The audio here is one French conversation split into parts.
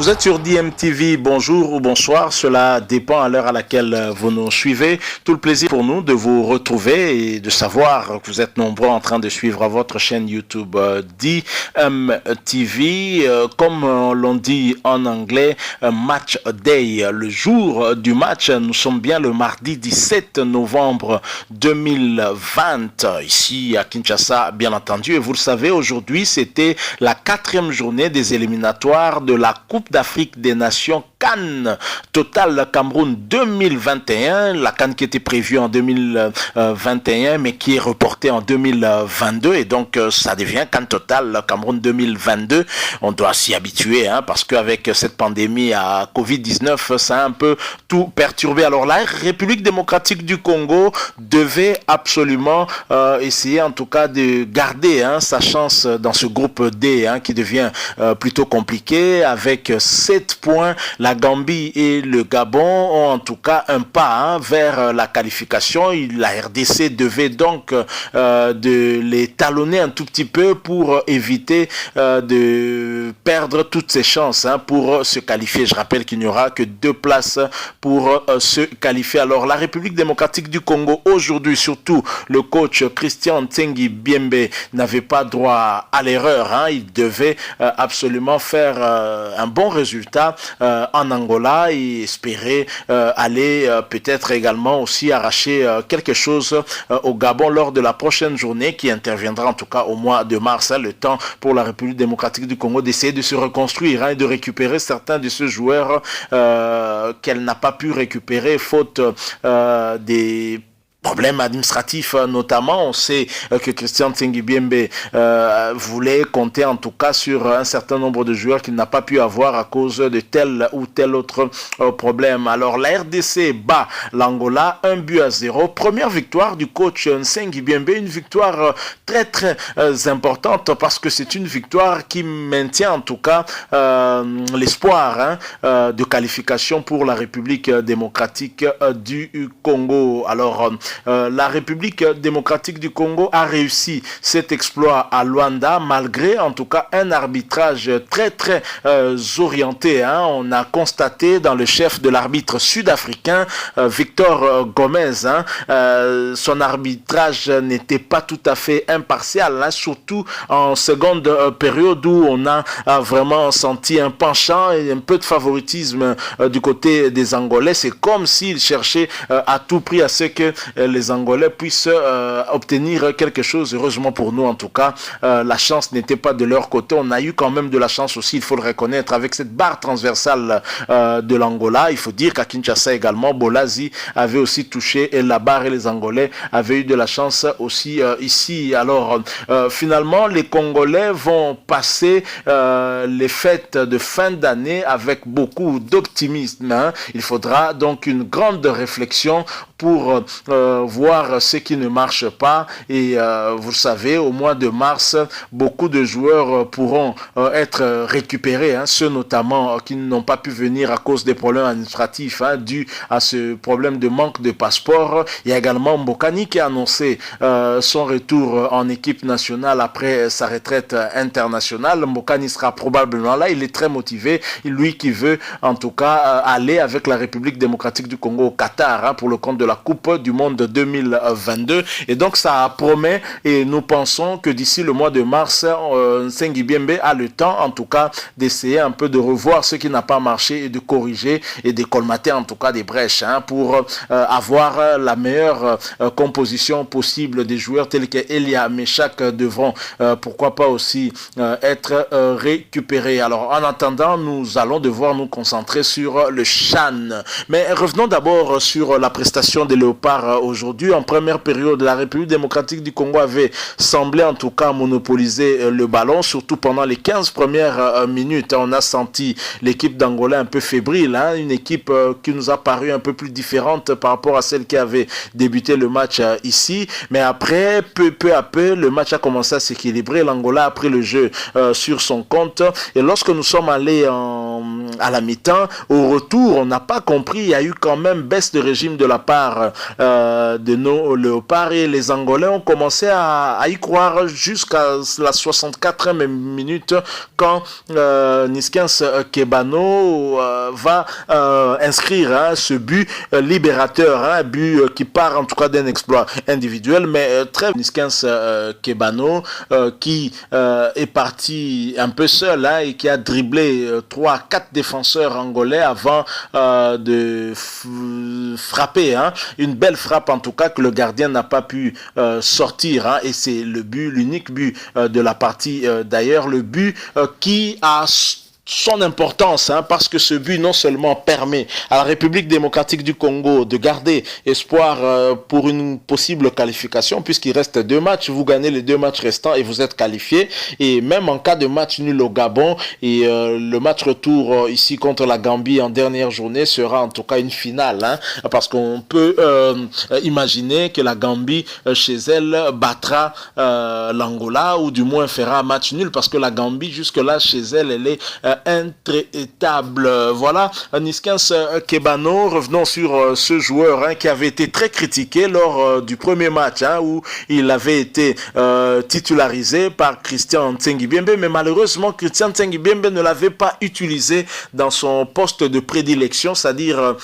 Vous êtes sur DMTV, bonjour ou bonsoir, cela dépend à l'heure à laquelle vous nous suivez. Tout le plaisir pour nous de vous retrouver et de savoir que vous êtes nombreux en train de suivre votre chaîne YouTube DMTV. Comme l'on dit en anglais, Match Day, le jour du match. Nous sommes bien le mardi 17 novembre 2020, ici à Kinshasa, bien entendu. Et vous le savez, aujourd'hui, c'était la 4e journée des éliminatoires de la Coupe d'Afrique des Nations CAN Total Cameroun 2021, la CAN qui était prévue en 2021 mais qui est reportée en 2022 et donc ça devient CAN Total Cameroun 2022. On doit s'y habituer parce qu'avec cette pandémie à Covid-19, ça a un peu tout perturbé. Alors la République démocratique du Congo devait absolument essayer en tout cas de garder sa chance dans ce groupe D qui devient plutôt compliqué avec 7 points. La Gambie et le Gabon ont en tout cas un pas vers la qualification. La RDC devait donc de les talonner un tout petit peu pour éviter de perdre toutes ses chances pour se qualifier. Je rappelle qu'il n'y aura que 2 places pour se qualifier. Alors la République démocratique du Congo aujourd'hui, surtout le coach Christian Tsengi Biembe n'avait pas droit à l'erreur. Il devait absolument faire un bon résultat en Angola et espérer aller peut-être également aussi arracher quelque chose au Gabon lors de la prochaine journée qui interviendra en tout cas au mois de mars. Le temps pour la République démocratique du Congo d'essayer de se reconstruire et de récupérer certains de ces joueurs qu'elle n'a pas pu récupérer faute des problèmes administratifs notamment. On sait que Christian Tsengi Biembe voulait compter en tout cas sur un certain nombre de joueurs qu'il n'a pas pu avoir à cause de tel ou tel autre problème. Alors la RDC bat l'Angola 1-0. Première victoire du coach Tsengi Biembe, une victoire très très importante parce que c'est une victoire qui maintient en tout cas l'espoir de qualification pour la République démocratique du Congo. Alors la République démocratique du Congo a réussi cet exploit à Luanda malgré en tout cas un arbitrage très très orienté. On a constaté dans le chef de l'arbitre sud-africain Victor Gomez, son arbitrage n'était pas tout à fait impartial, surtout en seconde période où on a vraiment senti un penchant et un peu de favoritisme du côté des Angolais. C'est comme s'il cherchait à tout prix à ce que les Angolais puissent obtenir quelque chose. Heureusement pour nous en tout cas, la chance n'était pas de leur côté. On a eu quand même de la chance aussi, il faut le reconnaître, avec cette barre transversale de l'Angola. Il faut dire qu'à Kinshasa également, Bolazi avait aussi touché et la barre et les Angolais avaient eu de la chance aussi ici. Alors finalement, les Congolais vont passer les fêtes de fin d'année avec beaucoup d'optimisme. Il faudra donc une grande réflexion pour voir ce qui ne marche pas et vous savez, au mois de mars, beaucoup de joueurs pourront être récupérés, ceux notamment qui n'ont pas pu venir à cause des problèmes administratifs dus à ce problème de manque de passeport. Il y a également Mbokani qui a annoncé son retour en équipe nationale après sa retraite internationale. Mbokani sera probablement là, il est très motivé, lui qui veut en tout cas aller avec la République démocratique du Congo au Qatar pour le compte de la Coupe du Monde 2022 et donc ça promet et nous pensons que d'ici le mois de mars, Tsengi Biembe a le temps en tout cas d'essayer un peu de revoir ce qui n'a pas marché et de corriger et de colmater en tout cas des brèches pour avoir la meilleure composition possible des joueurs tels que Elia Meshak devront pourquoi pas aussi être récupérés. Alors en attendant, nous allons devoir nous concentrer sur le CHAN. Mais revenons d'abord sur la prestation des Léopards aujourd'hui. En première période, la République démocratique du Congo avait semblé en tout cas monopoliser le ballon, surtout pendant les 15 premières minutes. On a senti l'équipe d'Angola un peu fébrile, une équipe qui nous a paru un peu plus différente par rapport à celle qui avait débuté le match ici. Mais après, peu à peu, le match a commencé à s'équilibrer. L'Angola a pris le jeu sur son compte. Et lorsque nous sommes allés en à la mi-temps. Au retour, on n'a pas compris, il y a eu quand même baisse de régime de la part de nos léopards et les Angolais ont commencé à y croire jusqu'à la 64e minute quand Niskens Kebano va inscrire ce but libérateur, un but qui part en tout cas d'un exploit individuel, mais très Niskens Kebano qui est parti un peu seul et qui a dribblé 3-4 défenseurs angolais avant de frapper, une belle frappe en tout cas que le gardien n'a pas pu sortir, et c'est le but, l'unique but de la partie d'ailleurs, le but qui a son importance, parce que ce but non seulement permet à la République démocratique du Congo de garder espoir pour une possible qualification, puisqu'il reste 2 matchs, vous gagnez les 2 matchs restants et vous êtes qualifié, et même en cas de match nul au Gabon, et le match retour ici contre la Gambie en dernière journée sera en tout cas une finale, parce qu'on peut imaginer que la Gambie chez elle battra l'Angola, ou du moins fera un match nul, parce que la Gambie jusque là chez elle, elle est intraitable. Voilà, Niskens Kebano. Revenons sur ce joueur qui avait été très critiqué lors du premier match où il avait été titularisé par Christian Ntsengibiembe, mais malheureusement Christian Ntsengibiembe ne l'avait pas utilisé dans son poste de prédilection, c'est-à-dire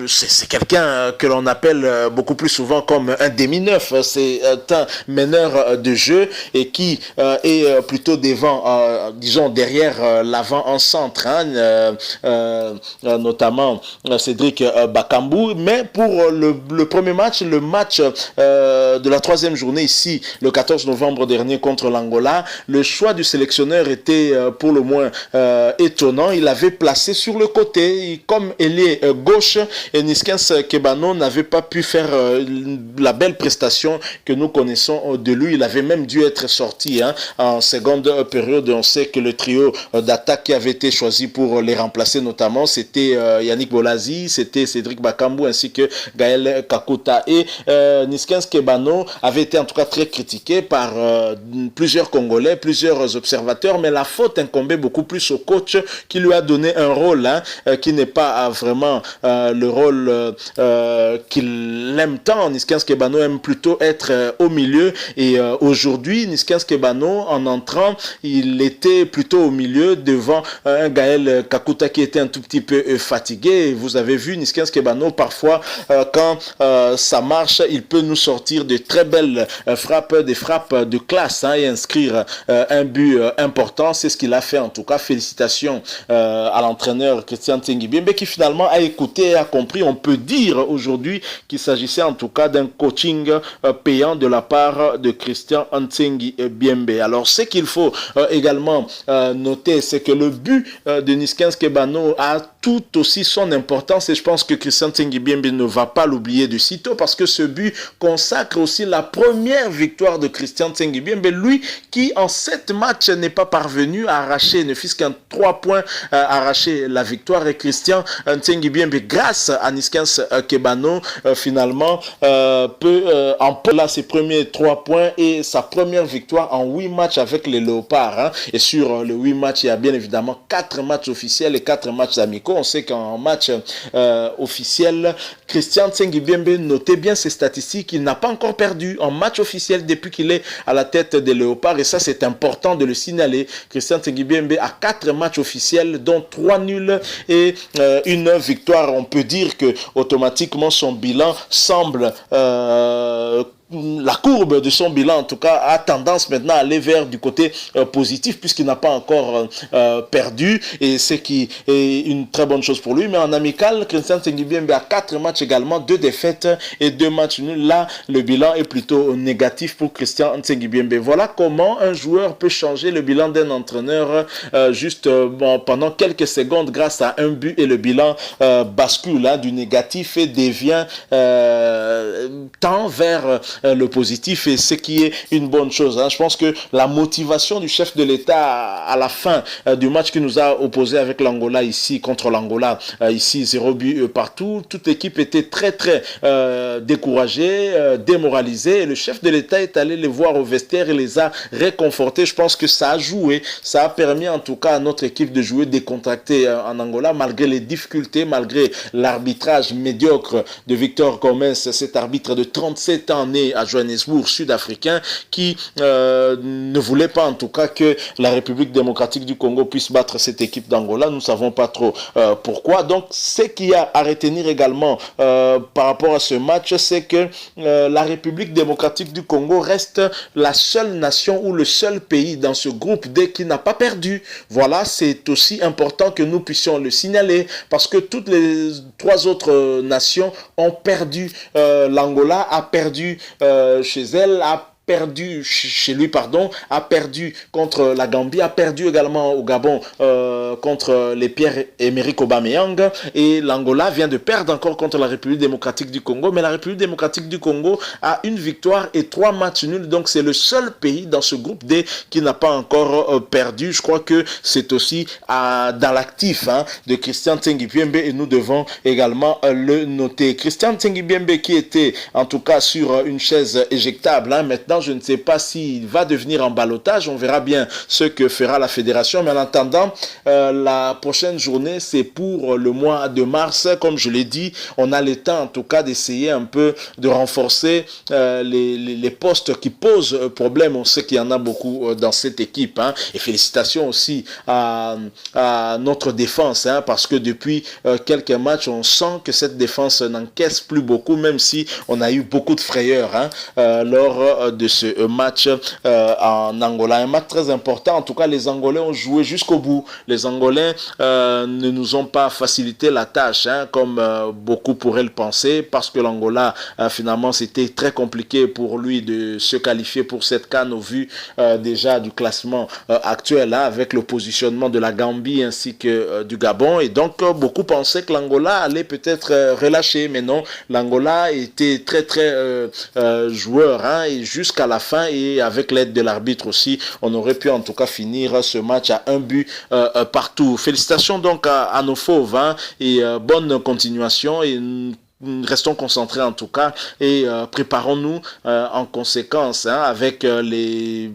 c'est quelqu'un que l'on appelle beaucoup plus souvent comme un demi-neuf. C'est un meneur de jeu et qui est plutôt devant, disons derrière l'avant en centre, notamment Cédric Bakambu. Mais pour le premier match, le match de la 3e journée ici, le 14 novembre dernier contre l'Angola, le choix du sélectionneur était pour le moins étonnant. Il avait placé sur le côté comme ailier gauche, et Niskens Kebano n'avait pas pu faire la belle prestation que nous connaissons de lui. Il avait même dû être sorti en seconde période. On sait que le trio d'attaque qui avait été choisi pour les remplacer notamment, c'était Yannick Bolazi, c'était Cédric Bakambu ainsi que Gaël Kakuta, et Niskens Kebano avait été en tout cas très critiqué par plusieurs Congolais, plusieurs observateurs, mais la faute incombait beaucoup plus au coach qui lui a donné un rôle qui n'est pas vraiment le rôle qu'il aime tant. Niskens Kebano aime plutôt être au milieu, et aujourd'hui Niskens Kebano en entrant, il était plutôt au milieu devant un Gaël Kakuta qui était un tout petit peu fatigué. Vous avez vu Niskens Kebano parfois quand ça marche, il peut nous sortir de très belles frappes, des frappes de classe et inscrire un but important. C'est ce qu'il a fait en tout cas. Félicitations à l'entraîneur Christian Ntsengibiembe qui finalement a écouté et a compris. On peut dire aujourd'hui qu'il s'agissait en tout cas d'un coaching payant de la part de Christian Ntsengibiembe. Alors ce qu'il faut également noter, c'est que le but de Niskens Kebano a tout aussi son importance, et je pense que Christian Ntsengibiembe ne va pas l'oublier de sitôt, parce que ce but consacre aussi la première victoire de Christian Ntsengibiembe, lui qui en 7 matchs n'est pas parvenu à arracher, ne fût-ce qu'un 3 points arracher la victoire, et Christian Ntsengibiembe, grâce à Niskens Kebano, finalement peut emporter ses premiers 3 points et sa première victoire en 8 matchs avec les Léopards. Et sur les 8 matchs, il y a bien évidemment 4 matchs officiels et 4 matchs amicaux. On sait qu'en match officiel, Christian Ntsengibiembe, notez bien ses statistiques, il n'a pas encore perdu en match officiel depuis qu'il est à la tête des Léopards, et ça c'est important de le signaler. Christian Ntsengibiembe a 4 matchs officiels, dont 3 nuls et une victoire. On peut dire que automatiquement son bilan semble la courbe de son bilan, en tout cas, a tendance maintenant à aller vers du côté positif, puisqu'il n'a pas encore perdu, et ce qui est une très bonne chose pour lui. Mais en amical, Christian Ntsengibiembe a 4 matchs également, 2 défaites et 2 matchs nuls. Là, le bilan est plutôt négatif pour Christian Ntsengibiembe. Voilà comment un joueur peut changer le bilan d'un entraîneur juste pendant quelques secondes grâce à un but, et le bilan bascule du négatif et devient tend vers le positif et ce qui est une bonne chose. Je pense que la motivation du chef de l'État à la fin du match qui nous a opposé avec l'Angola ici, contre l'Angola, ici 0 but partout, toute l'équipe était très découragée, démoralisée, et le chef de l'État est allé les voir au vestiaire et les a réconfortés. Je pense que ça a joué, ça a permis en tout cas à notre équipe de jouer décontractée en Angola, malgré les difficultés, malgré l'arbitrage médiocre de Victor Gomes, cet arbitre de 37 ans né à Johannesburg, sud-africain, qui ne voulait pas en tout cas que la République démocratique du Congo puisse battre cette équipe d'Angola. Nous ne savons pas trop pourquoi. Donc, ce qu'il y a à retenir également par rapport à ce match, c'est que la République démocratique du Congo reste la seule nation ou le seul pays dans ce groupe D qui n'a pas perdu. Voilà, c'est aussi important que nous puissions le signaler parce que toutes les 3 autres nations ont perdu. L'Angola a perdu chez elle, chez lui, a perdu contre la Gambie, a perdu également au Gabon contre les Pierre-Emerick Aubameyang, et l'Angola vient de perdre encore contre la République démocratique du Congo, mais la République démocratique du Congo a 1 victoire et 3 matchs nuls, donc c'est le seul pays dans ce groupe D qui n'a pas encore perdu. Je crois que c'est aussi dans l'actif de Christian Tsengibembe et nous devons également le noter. Christian Tsengibembe qui était en tout cas sur une chaise éjectable, maintenant je ne sais pas s'il va devenir en ballottage, on verra bien ce que fera la fédération, mais en attendant, la prochaine journée, c'est pour le mois de mars, comme je l'ai dit, on a le temps en tout cas d'essayer un peu de renforcer les postes qui posent problème, on sait qu'il y en a beaucoup dans cette équipe, et félicitations aussi à notre défense, parce que depuis quelques matchs, on sent que cette défense n'encaisse plus beaucoup, même si on a eu beaucoup de frayeurs lors de ce match en Angola. Un match très important. En tout cas, les Angolais ont joué jusqu'au bout. Les Angolais ne nous ont pas facilité la tâche, comme beaucoup pourraient le penser, parce que l'Angola, finalement, c'était très compliqué pour lui de se qualifier pour cette CAN au vu déjà du classement actuel, avec le positionnement de la Gambie ainsi que du Gabon. Et donc, beaucoup pensaient que l'Angola allait peut-être relâcher, mais non, l'Angola était très joueur, et jusqu'à la fin, et avec l'aide de l'arbitre aussi, on aurait pu en tout cas finir ce match à 1 but partout. Félicitations donc à nos fauves, et bonne continuation, et restons concentrés en tout cas, et préparons-nous en conséquence avec les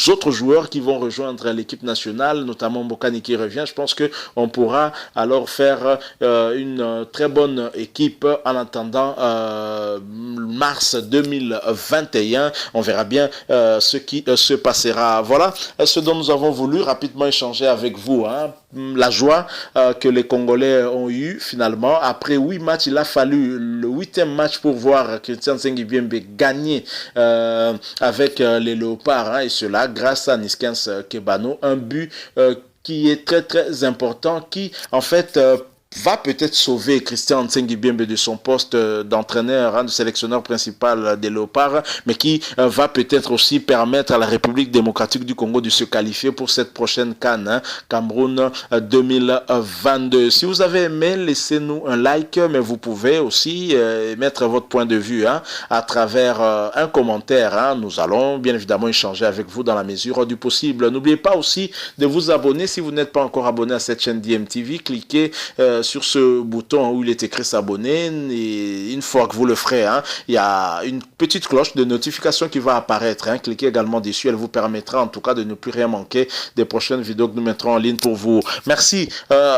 autres joueurs qui vont rejoindre l'équipe nationale, notamment Mbokani qui revient. Je pense qu'on pourra alors faire une très bonne équipe en attendant mars 2021. On verra bien ce qui se passera. Voilà ce dont nous avons voulu rapidement échanger avec vous. La joie que les Congolais ont eu finalement. Après 8 matchs, il a fallu le 8e match pour voir Christian Tsengibembe gagner avec les Léopards, et cela grâce à Niskens Kebano, un but qui est très important, qui en fait va peut-être sauver Christian Tsengibembe de son poste d'entraîneur, de sélectionneur principal des Léopards, mais qui va peut-être aussi permettre à la République démocratique du Congo de se qualifier pour cette prochaine CAN, Cameroun 2022. Si vous avez aimé, laissez-nous un like, mais vous pouvez aussi mettre votre point de vue à travers un commentaire. Nous allons bien évidemment échanger avec vous dans la mesure du possible. N'oubliez pas aussi de vous abonner si vous n'êtes pas encore abonné à cette chaîne DMTV. Cliquez sur ce bouton où il est écrit s'abonner, et une fois que vous le ferez, il y a une petite cloche de notification qui va apparaître. Cliquez également dessus, elle vous permettra en tout cas de ne plus rien manquer des prochaines vidéos que nous mettrons en ligne pour vous. Merci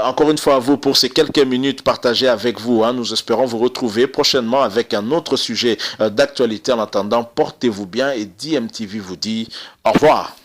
encore une fois à vous pour ces quelques minutes partagées avec vous. Nous espérons vous retrouver prochainement avec un autre sujet d'actualité. En attendant, portez-vous bien, et DMTV vous dit au revoir.